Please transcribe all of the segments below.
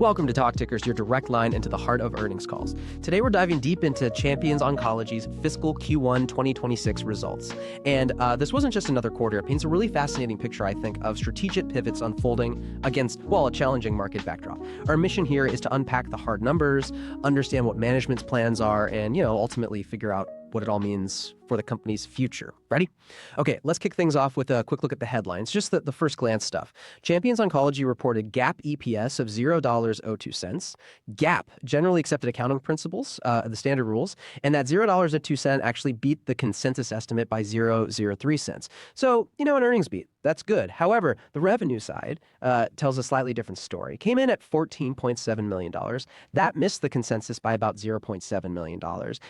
Welcome to Talk Tickers, your direct line into the heart of earnings calls. Today we're diving deep into Champions Oncology's fiscal Q1 2026 results. And this wasn't just another quarter. It paints a really fascinating picture, I think, of strategic pivots unfolding against, well, a challenging market backdrop. Our mission here is to unpack the hard numbers, understand what management's plans are, and, ultimately figure out what it all means for the company's future. Ready? Okay, let's kick things off with a quick look at the headlines, just the first glance stuff. Champions Oncology reported GAAP EPS of $0.02, GAAP, generally accepted accounting principles, the standard rules, and that $0.02 actually beat the consensus estimate by 0.03 cents. So, an earnings beat. That's good. However, the revenue side tells a slightly different story. Came in at $14.7 million. That missed the consensus by about $0.7 million.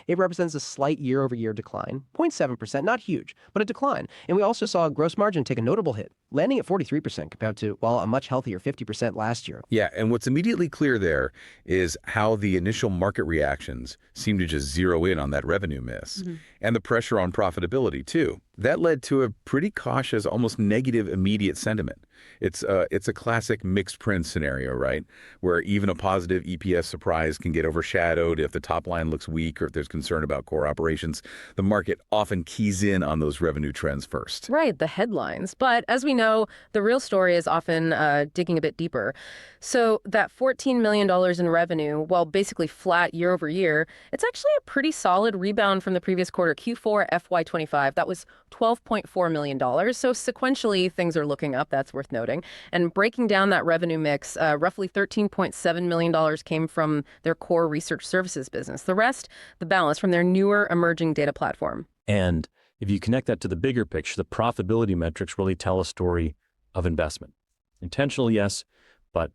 It represents a slight year-over-year decline, 0.7%, not huge, but a decline. And we also saw gross margin take a notable hit, landing at 43% compared to, well, a much healthier 50% last year. Yeah, and what's immediately clear there is how the initial market reactions seem to just zero in on that revenue miss, and the pressure on profitability, too. That led to a pretty cautious, almost negative immediate sentiment. It's a classic mixed print scenario, right? Where even a positive EPS surprise can get overshadowed if the top line looks weak or if there's concern about core operations. The market often keys in on those revenue trends first. Right, the headlines. But as we know, the real story is often digging a bit deeper. So that $14 million in revenue, while basically flat year over year, it's actually a pretty solid rebound from the previous quarter, Q4 FY25. That was $12.4 million. So sequentially, things are looking up. That's worth noting. And breaking down that revenue mix, roughly $13.7 million came from their core research services business. The rest, the balance, from their newer emerging data platform. And if you connect that to the bigger picture, the profitability metrics really tell a story of investment. Intentional, yes, but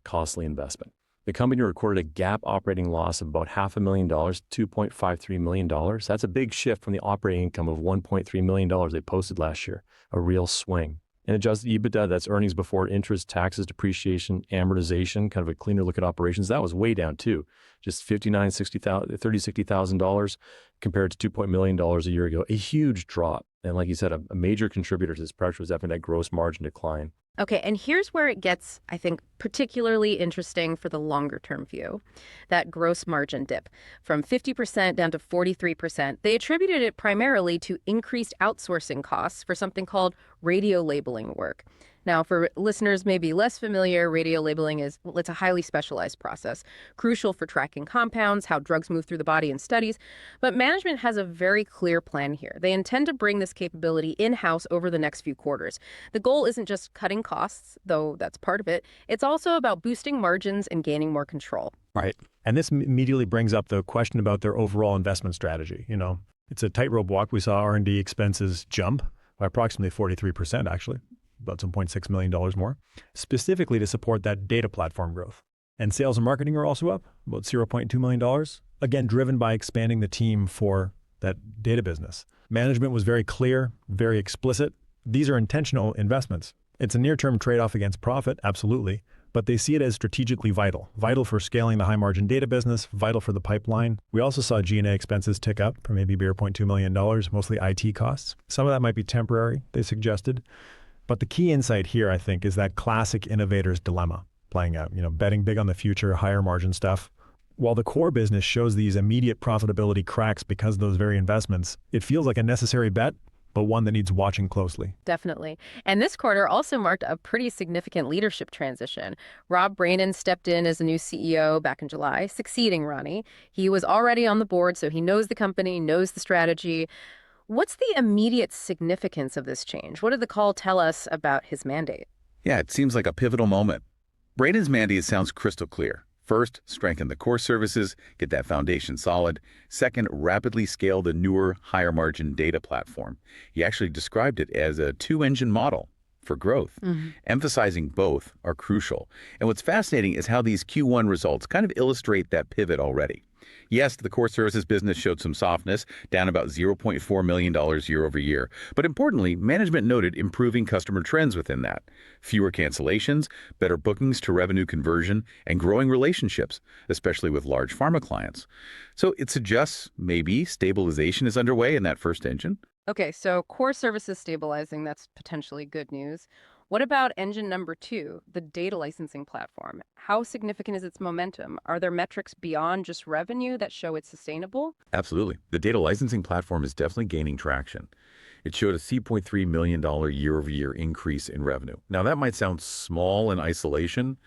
costly investment. The company recorded a GAAP operating loss of about $500,000, $2.53 million. That's a big shift from the operating income of $1.3 million they posted last year, a real swing. And adjusted EBITDA, that's earnings before interest, taxes, depreciation, amortization, kind of a cleaner look at operations. That was way down too, just $60,000 compared to $2 million a year ago. A huge drop. And like you said, a major contributor to this pressure was definitely that gross margin decline. Okay, and here's where it gets, I think, particularly interesting for the longer term view. That gross margin dip from 50% down to 43%. They attributed it primarily to increased outsourcing costs for something called radiolabeling work. Now, for listeners maybe less familiar, radiolabeling it's a highly specialized process, crucial for tracking compounds, how drugs move through the body in studies. But management has a very clear plan here. They intend to bring this capability in-house over the next few quarters. The goal isn't just cutting costs, though that's part of it. It's also about boosting margins and gaining more control. Right. And this immediately brings up the question about their overall investment strategy. It's a tightrope walk. We saw R&D expenses jump by approximately 43%, actually. About $1.6 million more, specifically to support that data platform growth. And sales and marketing are also up, about $0.2 million, again, driven by expanding the team for that data business. Management was very clear, very explicit. These are intentional investments. It's a near-term trade-off against profit, absolutely, but they see it as strategically vital for scaling the high-margin data business, vital for the pipeline. We also saw G&A expenses tick up from maybe $0.2 million, mostly IT costs. Some of that might be temporary, they suggested. But the key insight here, I think, is that classic innovator's dilemma playing out, betting big on the future, higher margin stuff. While the core business shows these immediate profitability cracks because of those very investments, it feels like a necessary bet, but one that needs watching closely. Definitely. And this quarter also marked a pretty significant leadership transition. Rob Brainin stepped in as the new CEO back in July, succeeding Ronnie. He was already on the board, so he knows the company, knows the strategy. What's the immediate significance of this change? What did the call tell us about his mandate? Yeah, it seems like a pivotal moment. Brainen's mandate sounds crystal clear. First, strengthen the core services, get that foundation solid. Second, rapidly scale the newer, higher-margin data platform. He actually described it as a two-engine model for growth. Emphasizing both are crucial. And what's fascinating is how these Q1 results kind of illustrate that pivot already. Yes, the core services business showed some softness, down about $0.4 million year over year. But importantly, management noted improving customer trends within that. Fewer cancellations, better bookings to revenue conversion, and growing relationships, especially with large pharma clients. So it suggests maybe stabilization is underway in that first engine. Okay, so core services stabilizing, that's potentially good news. What about engine number 2, the data licensing platform? How significant is its momentum? Are there metrics beyond just revenue that show it's sustainable? Absolutely. The data licensing platform is definitely gaining traction. It showed a $3.3 million year-over-year increase in revenue. Now, that might sound small in isolation,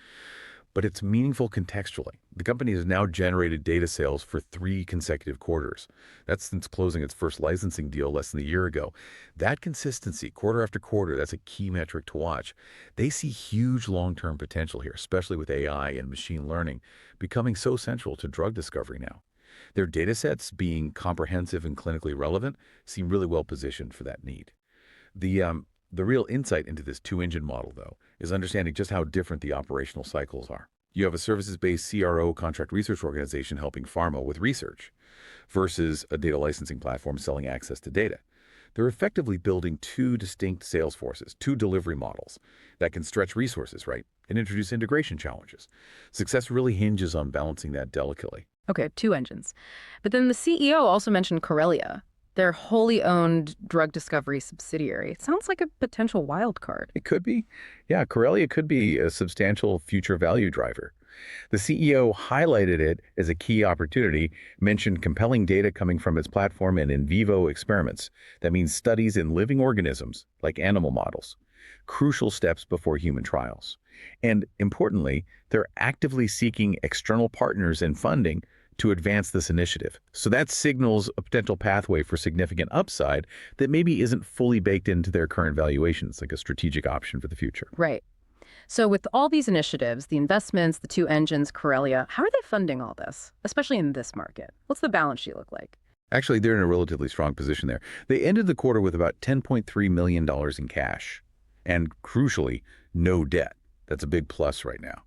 but it's meaningful contextually. The company has now generated data sales for 3 consecutive quarters. That's since closing its first licensing deal less than a year ago. That consistency, quarter after quarter, that's a key metric to watch. They see huge long-term potential here, especially with AI and machine learning becoming so central to drug discovery now. Their data sets, being comprehensive and clinically relevant, seem really well positioned for that need. The real insight into this two-engine model, though, is understanding just how different the operational cycles are. You have a services-based CRO contract research organization helping pharma with research versus a data licensing platform selling access to data. They're effectively building 2 distinct sales forces, 2 delivery models that can stretch resources, right, and introduce integration challenges. Success really hinges on balancing that delicately. Okay, 2 engines. But then the CEO also mentioned Corellia, their wholly owned drug discovery subsidiary. It sounds like a potential wild card. It could be. Yeah, Corellia could be a substantial future value driver. The CEO highlighted it as a key opportunity, mentioned compelling data coming from its platform and in vivo experiments. That means studies in living organisms, like animal models, crucial steps before human trials. And importantly, they're actively seeking external partners and funding to advance this initiative. So that signals a potential pathway for significant upside that maybe isn't fully baked into their current valuations, like a strategic option for the future. Right. So with all these initiatives, the investments, the 2 engines, Corellia, how are they funding all this, especially in this market? What's the balance sheet look like? Actually, they're in a relatively strong position there. They ended the quarter with about $10.3 million in cash and, crucially, no debt. That's a big plus right now.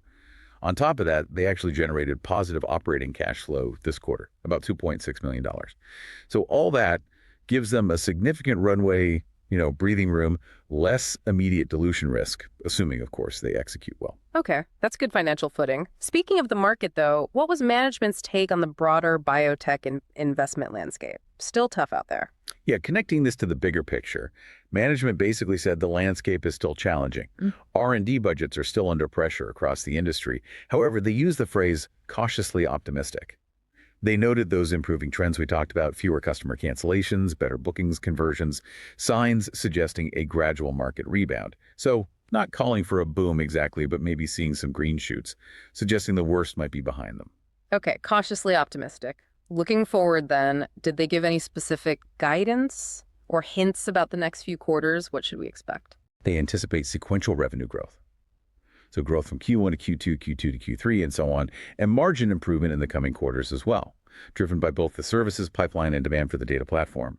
On top of that, they actually generated positive operating cash flow this quarter, about $2.6 million. So all that gives them a significant runway, breathing room, less immediate dilution risk, assuming, of course, they execute well. Okay, that's good financial footing. Speaking of the market, though, what was management's take on the broader biotech investment landscape? Still tough out there. Yeah, connecting this to the bigger picture, management basically said the landscape is still challenging. R&D budgets are still under pressure across the industry. However, they use the phrase cautiously optimistic. They noted those improving trends we talked about, fewer customer cancellations, better bookings conversions, signs suggesting a gradual market rebound. So not calling for a boom exactly, but maybe seeing some green shoots, suggesting the worst might be behind them. Okay, cautiously optimistic. Looking forward then, did they give any specific guidance or hints about the next few quarters? What should we expect? They anticipate sequential revenue growth. So growth from Q1 to Q2, Q2 to Q3, and so on, and margin improvement in the coming quarters as well, driven by both the services pipeline and demand for the data platform.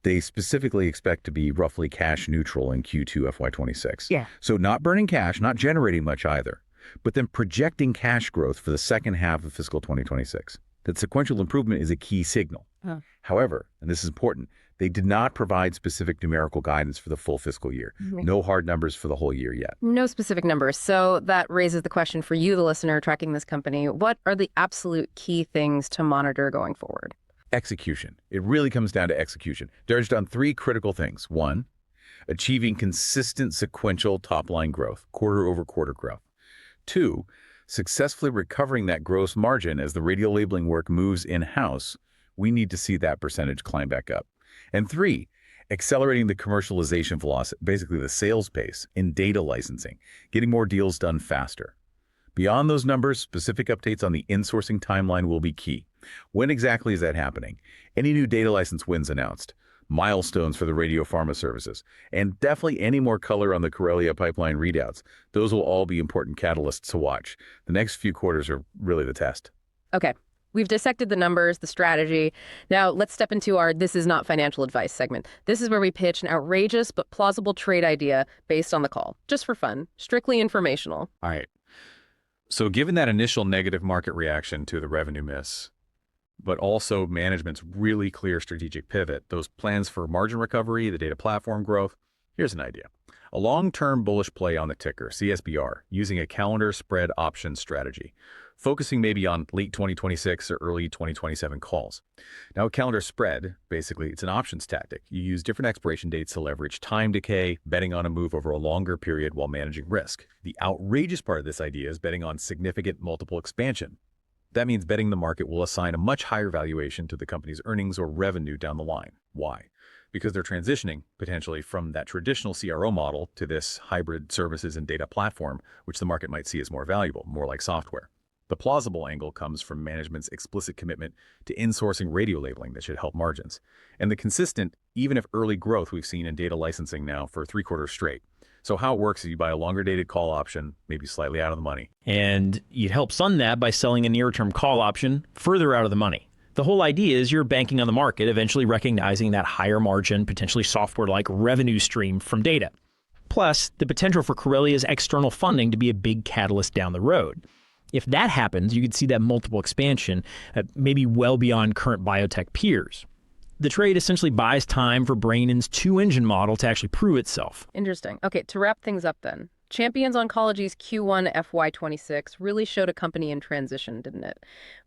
They specifically expect to be roughly cash neutral in Q2 FY26. Yeah. So not burning cash, not generating much either, but then projecting cash growth for the second half of fiscal 2026. That sequential improvement is a key signal. However, and this is important, they did not provide specific numerical guidance for the full fiscal year. No hard numbers for the whole year yet. No specific numbers. So that raises the question for you, the listener tracking this company. What are the absolute key things to monitor going forward? Execution. It really comes down to execution. They're on 3 critical things. 1, achieving consistent sequential top-line growth, quarter-over-quarter growth. 2, successfully recovering that gross margin as the radiolabeling work moves in-house. We need to see that percentage climb back up. And 3, accelerating the commercialization velocity, basically the sales pace in data licensing, getting more deals done faster. Beyond those numbers, specific updates on the insourcing timeline will be key. When exactly is that happening? Any new data license wins announced, milestones for the radiopharma services, and definitely any more color on the Corellia pipeline readouts. Those will all be important catalysts to watch. The next few quarters are really the test. Okay. We've dissected the numbers, the strategy. Now let's step into our This Is Not Financial Advice segment. This is where we pitch an outrageous but plausible trade idea based on the call, just for fun, strictly informational. All right. So given that initial negative market reaction to the revenue miss, but also management's really clear strategic pivot, those plans for margin recovery, the data platform growth, here's an idea. a long-term bullish play on the ticker, CSBR, using a calendar spread option strategy, focusing maybe on late 2026 or early 2027 calls. Now, a calendar spread, basically, it's an options tactic. You use different expiration dates to leverage time decay, betting on a move over a longer period while managing risk. The outrageous part of this idea is betting on significant multiple expansion. That means betting the market will assign a much higher valuation to the company's earnings or revenue down the line. Why? Because they're transitioning, potentially, from that traditional CRO model to this hybrid services and data platform, which the market might see as more valuable, more like software. The plausible angle comes from management's explicit commitment to insourcing radiolabeling that should help margins, and the consistent, even if early growth we've seen in data licensing now for 3 quarters straight. So how it works is you buy a longer dated call option, maybe slightly out of the money. And you'd help fund that by selling a near-term call option further out of the money. The whole idea is you're banking on the market, eventually recognizing that higher margin, potentially software-like revenue stream from data. Plus, the potential for Corellia's external funding to be a big catalyst down the road. If that happens, you could see that multiple expansion, maybe well beyond current biotech peers. The trade essentially buys time for Brainin's 2-engine model to actually prove itself. Interesting. Okay, to wrap things up then. Champions Oncology's Q1 FY26 really showed a company in transition, didn't it?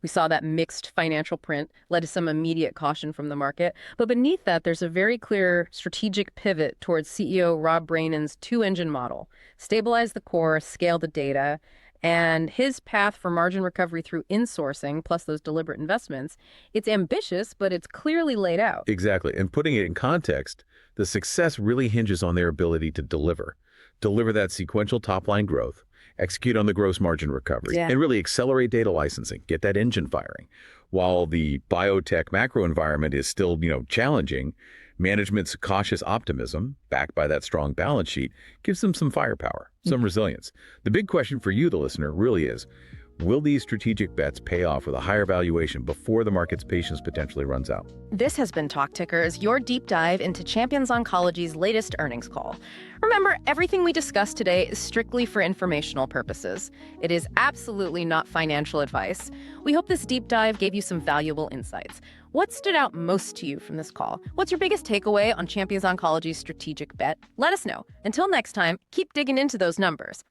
We saw that mixed financial print led to some immediate caution from the market. But beneath that, there's a very clear strategic pivot towards CEO Rob Brainin's 2-engine model. Stabilize the core, scale the data, and his path for margin recovery through insourcing, plus those deliberate investments, it's ambitious, but it's clearly laid out. Exactly. And putting it in context, the success really hinges on their ability to deliver that sequential top-line growth, execute on the gross margin recovery, and really accelerate data licensing, get that engine firing. While the biotech macro environment is still, challenging, management's cautious optimism, backed by that strong balance sheet, gives them some firepower, some resilience. The big question for you, the listener, really is, will these strategic bets pay off with a higher valuation before the market's patience potentially runs out? This has been Talk Tickers, your deep dive into Champions Oncology's latest earnings call. Remember, everything we discussed today is strictly for informational purposes. It is absolutely not financial advice. We hope this deep dive gave you some valuable insights. What stood out most to you from this call? What's your biggest takeaway on Champions Oncology's strategic bet? Let us know. Until next time, keep digging into those numbers.